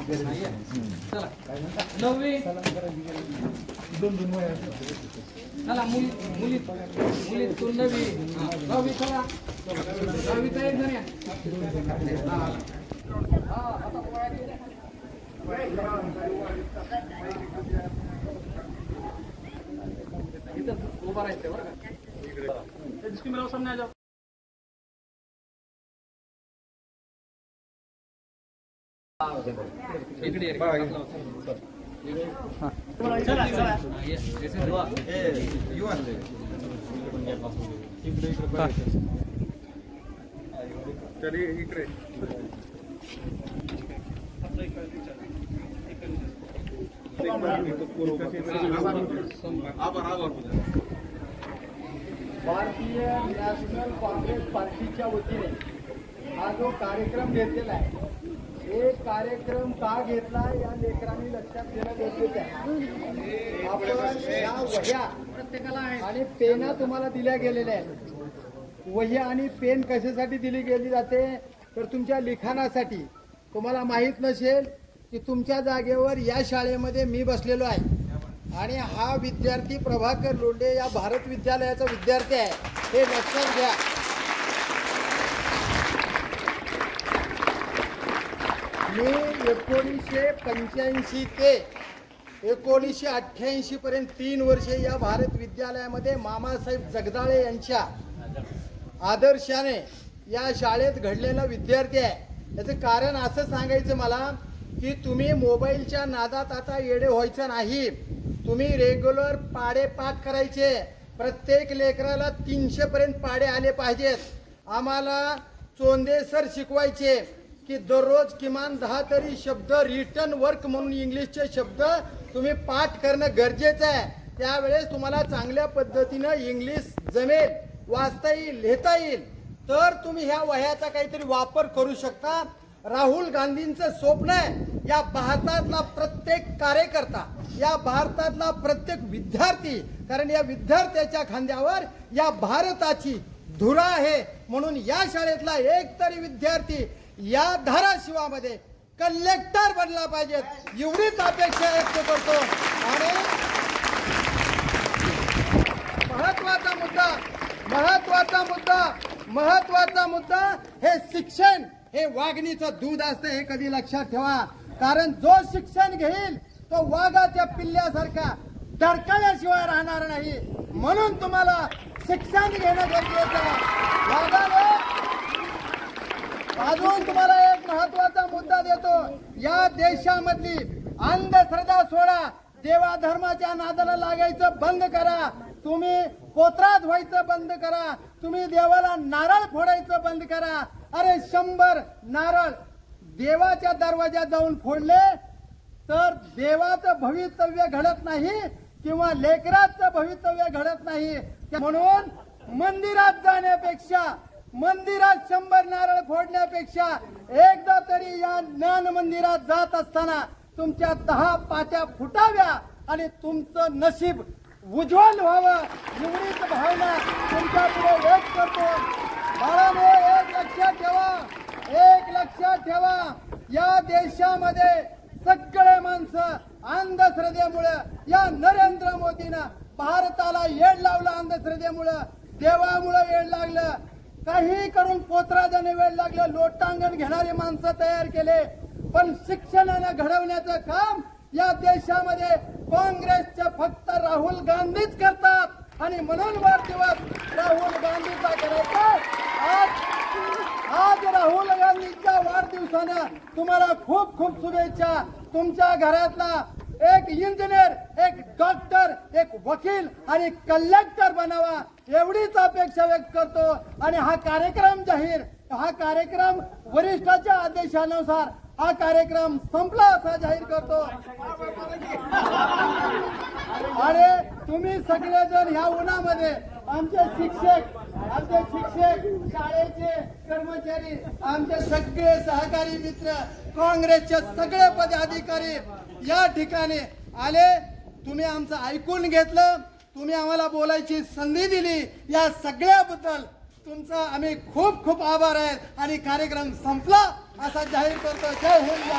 चला 9वी चला मुली तू 9वी 9वी चला 9वी एक जण या आता इथं उभा राहायचं बरं का जिसकी मेरा सामने आ जाओ इकडे चला चला युवा चलिए इकडे भारतीय नॅशनल काँग्रेस पार्टीच्या वतीने हा जो कार्यक्रम घेतलेला आहे हे कार्यक्रम का घेतला या लेकरांनी लक्षात घेणं गरजेचं आहे। आपण या वह्या प्रत्येकाला आणि पेना तुम्हाला दिल्या गेलेल्या आहेत। वह्या आणि पेन कशासाठी दिली गेली जाते तर तुमच्या लिखाणासाठी। तुम्हाला माहित नसेल की तुमच्या जागेवर या शाळेमध्ये मी बसलेलो आहे आणि हा विद्यार्थी प्रभाकर लोंढे या भारत विद्यालयाचा विद्यार्थी आहे, हे लक्षात घ्या। मी 1985 ते 1988 पर्यंत 3 वर्षे या भारत विद्यालयामध्ये मामासाहेब जगदाळे यांच्या आदर्शाने या शाळेत घडलेला विद्यार्थी आहे। याचं कारण असं सांगायचं मला की तुम्ही मोबाईलच्या नादात आता येडे व्हायचं नाही। तुम्ही रेग्युलर पाढे पाठ करायचे। प्रत्येक लेकराला 300 पर्यंत पाढे आले पाहिजेत। आम्हाला चोंदे सर शिकवायचे की दररोज किमान 10 तरी शब्द रिटन वर्क म्हणून इंग्लिशचे शब्द तुम्ही पाठ करणं गरजेचं आहे। त्यावेळेस तुम्हाला चांगल्या पद्धतीने इंग्लिश जमेल, वाचता येईल, लिहिता येईल, तर तुम्ही ह्या वह्याचा काहीतरी वापर करू शकता। राहुल गांधींचं स्वप्न आहे या भारतातला प्रत्येक कार्यकर्ता, या भारतातला प्रत्येक विद्यार्थी, कारण या विद्यार्थ्याच्या खांद्यावर या भारताची धुरा आहे। म्हणून या शाळेतला एक तरी विद्यार्थी या धाराशिवामध्ये कलेक्टर बनला पाहिजे, एवढीच अपेक्षा व्यक्त करतो। आणि महत्वाचा मुद्दा हे शिक्षण हे वाघणीचं दूध असतं, हे कधी लक्षात ठेवा। कारण जो शिक्षण घेईल तो वाघाच्या पिल्ल्यासारखा डरकाळ्याशिवाय राहणार नाही। म्हणून तुम्हाला शिक्षण घेणं गरजेचं आहे। अजून तुम्हाला एक महत्वाचा मुद्दा देतो। या देशामधली अंधश्रद्धा सोडा, देवा धर्माच्या नादाला लागायचं बंद करा, तुम्ही पोत्रात व्हायचं बंद करा, तुम्ही देवाला नारळ फोडायचं बंद करा। अरे 100 नारळ देवाच्या दरवाज्यात जाऊन फोडले तर देवाचं भवितव्य घडत नाही किंवा लेकराचं भवितव्य घडत नाही। म्हणून मंदिरात जाण्यापेक्षा, मंदिरात 100 नारळ फोडण्यापेक्षा एकदा तरी या ज्ञान मंदिरात जात असताना तुमच्या 10 पाट्या फुटाव्या आणि तुमचं नशीब उज्ज्वल व्हावं, एवढीच भावना तुमच्या पुढे व्यक्त करतो। बाळांनो, एक लक्षात ठेवा, या देशामध्ये सगळे माणसं अंधश्रद्धेमुळे, या नरेंद्र मोदीनं भारताला येड लावलं, अंधश्रद्धेमुळे, देवामुळे येड लागलं, काही करून पोत्रा जाणे वेळ लागलं, लोटांगण घेणारे माणसं तयार केले। पण शिक्षणाने घडवण्याचं काम या देशामध्ये काँग्रेसचे फक्त राहुल गांधीच करतात आणि म्हणून वाढदिवस राहुल गांधीचा करायचा। आज राहुल गांधीच्या वाढदिवसानं तुम्हाला खूप खूप शुभेच्छा। तुमच्या घरातला एक इंजिनियर, एक डॉक्टर, एक वकील आणि कलेक्टर बनावा, एवढीच अपेक्षा व्यक्त करतो। आणि हा कार्यक्रम जाहीर, हा कार्यक्रम वरिष्ठाच्या आदेशानुसार हा कार्यक्रम संपला असा जाहीर करतो। अरे तुम्ही सगळेजण ह्या उन्हामध्ये, आमचे शिक्षक, शाळेचे कर्मचारी, आमचे सगळे सहकारी मित्र, काँग्रेसचे सगळे पदाधिकारी या ठिकाणी आले। तुम्ही आमचं ऐकून घेतलं, तुम्ही आम्हाला बोलायची संधी दिली, या सगळ्याबद्दल तुमचा आम्ही खूप खूप आभार आहे। आणि कार्यक्रम संपला असा जाहीर करतो। जय हिंद।